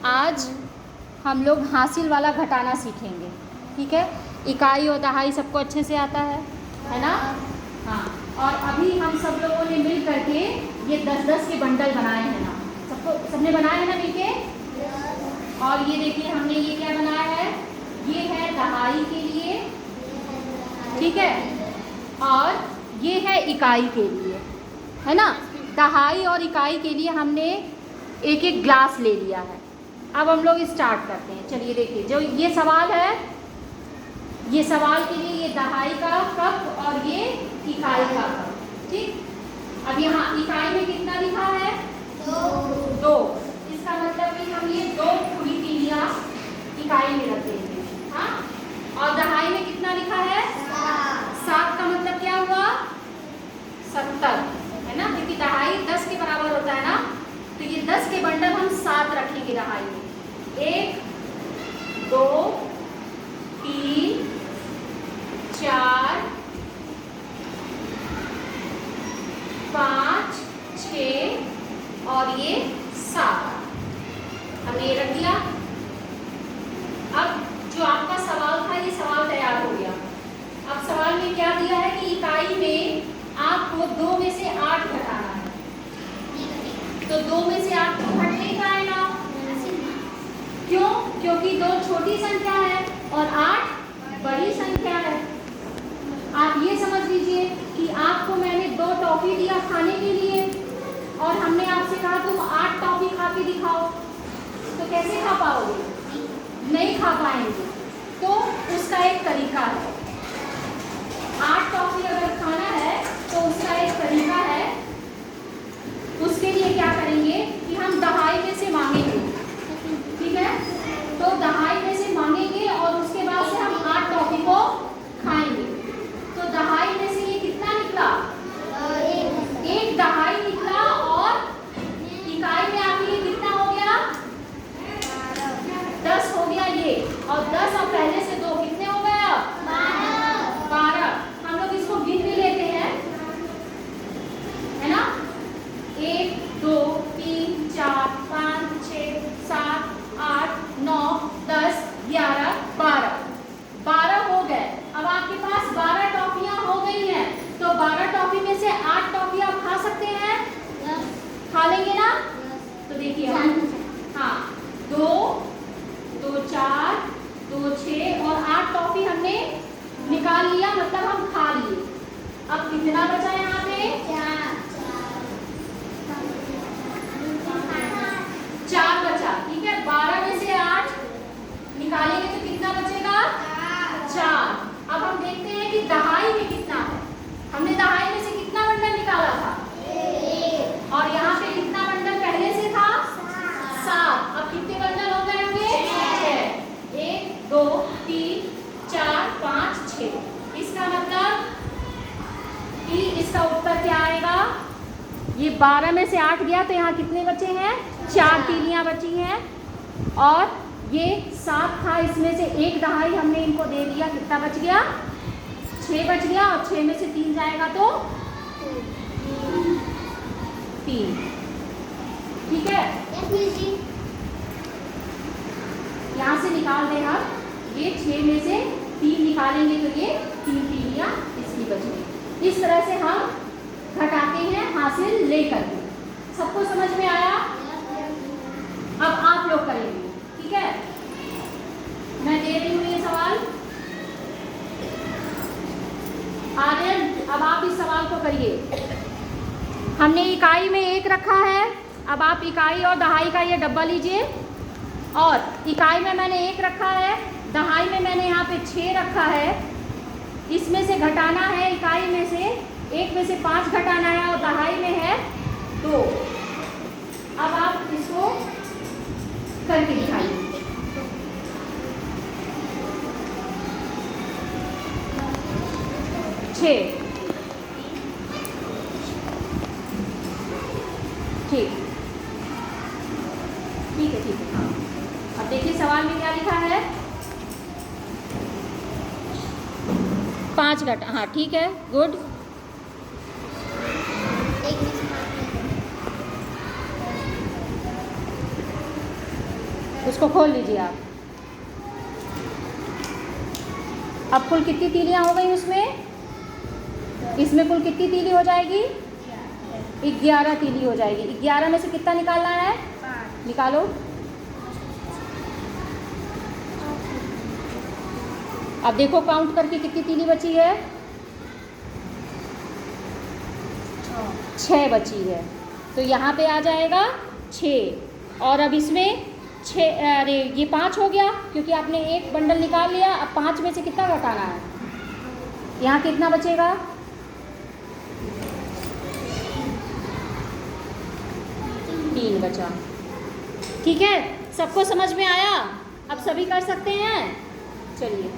आज हम लोग हासिल वाला घटाना सीखेंगे, ठीक है। इकाई और दहाई सबको अच्छे से आता है ना? हाँ। और अभी हम सब लोगों ने मिल करके ये 10-10 के बंडल बनाए हैं ना, सबने बनाए हैं ना मिलके? और ये देखिए हमने ये क्या बनाया है, ये है दहाई के लिए, ठीक है, और ये है इकाई के लिए, है ना। दहाई और इकाई के लिए हमने एक एक ग्लास ले लिया है। अब हम लोग स्टार्ट करते हैं। चलिए देखिए, जो ये सवाल है, ये सवाल के लिए ये दहाई का कप और ये इकाई का कप, ठीक। अब यहाँ इकाई में कितना लिखा है? 2। इसका मतलब कि हम ये 2 पूरी तीलियां इकाई में रख देंगे, हाँ। और दहाई में कितना लिखा है? 7 का मतलब क्या हुआ? 70, है ना, क्योंकि दहाई 10 के बराबर होता है ना। तो ये 10 के बंडल हम 7 रखेंगे दहाई में। 1 2 3 4 5 6 और ये 7 हमने ये रख दिया। अब जो आपका सवाल था, ये सवाल तैयार हो गया। अब सवाल में क्या दिया है कि इकाई में आपको 2 में से 8 घटाना है। तो 2 में से 8 तो घट नहीं पाएगा, क्यों? क्योंकि 2 छोटी संख्या है और 8 बड़ी संख्या है। आप ये समझ लीजिए कि आपको मैंने 2 टॉफी दिया खाने के लिए और हमने आपसे कहा तुम 8 टॉफी खा के दिखाओ, तो कैसे खा पाओगे? नहीं खा पाएंगे। तो उसका एक तरीका है, 8 टॉफी अगर खाना है तो उसका एक तरीका है। उसके लिए क्या करेंगे कि हम दहाई में से मांगेंगे, ठीक है। तो दहाई में से मांगेंगे और उसके बाद से हम 8 टॉफी को खाएंगे। तो दहाई में से ये कितना निकला? एक दहाई निकला। और इकाई में आके ये कितना हो गया? 10 हो गया ये। और 10 और पहले से 2 कितने हो गया? 12। हम लोग इसको गिन भी लेते हैं, है ना। 1 2 3 4 5 6 7 8 9 10 11 12 हो गए। अब आपके पास 12 टॉफियां हो गई हैं, तो 12 टॉफी में से 8 टॉफी आप खा सकते हैं? खा लेंगे ना? तो देखिए हाँ, 2 2 4 2 6 और 8 टॉफी हमने निकाल लिया, मतलब हम खा लिए। अब कितना बचा यहाँ पे? 4 बचा, ठीक है। 12 में से 8 निकालेंगे तो कितना बचेगा? 4। अब हम देखते हैं कि दहाई में कितना है। हमने दहाई में से कितना बंडल निकाला था? 1। और यहाँ पे कितना बंडल पहले से था? 7। अब कितने बंडल हो गए होंगे? 6। 1 2 3 4 5 6। इसका मतलब कि इसका उत्तर क्या आएगा? ये 12 में से 8 गया तो यहाँ कितने बचे हैं? 4 तीलियां बची हैं। और ये 7 था, इसमें से एक दहाई हमने इनको दे दिया, कितना बच गया? 6 बच गया। और 6 में से 3 जाएगा तो 3, ठीक है। यहाँ से निकाल दें हम, ये 6 में से 3 निकालेंगे तो ये 3 तीलियां इसकी बचेगी। इस तरह से हम घटाते हैं हासिल लेकर के। सबको समझ में आया? अब आप लोग करेंगे, ठीक है। मैं दे रही हूँ ये सवाल। आर्यन, अब आप इस सवाल को करिए। हमने इकाई में 1 रखा है। अब आप इकाई और दहाई का ये डब्बा लीजिए। और इकाई में मैंने 1 रखा है, दहाई में मैंने यहाँ पे 6 रखा है। इसमें से घटाना है, इकाई में से 1 में से 5 घटाना है और दहाई में है 2। अब आप इसको करके दिखाइए। 6, ठीक है, ठीक है। हाँ, अब देखिए सवाल में क्या लिखा है? 5 घटा, हाँ ठीक है, गुड। उसको खोल लीजिए आप। अब कुल कितनी तीलियाँ हो गई उसमें? इसमें कुल कितनी तीली हो जाएगी? 11 तीली हो जाएगी। 11 में से कितना निकालना है? निकालो। अब देखो काउंट करके कितनी तीली बची है? 6 बची है। तो यहाँ पे आ जाएगा 6। और अब इसमें 6, अरे ये 5 हो गया क्योंकि आपने एक बंडल निकाल लिया। अब 5 में से कितना घटाना है? यहाँ कितना बचेगा? 3 बचा। ठीक है, सबको समझ में आया? अब सभी कर सकते हैं। चलिए।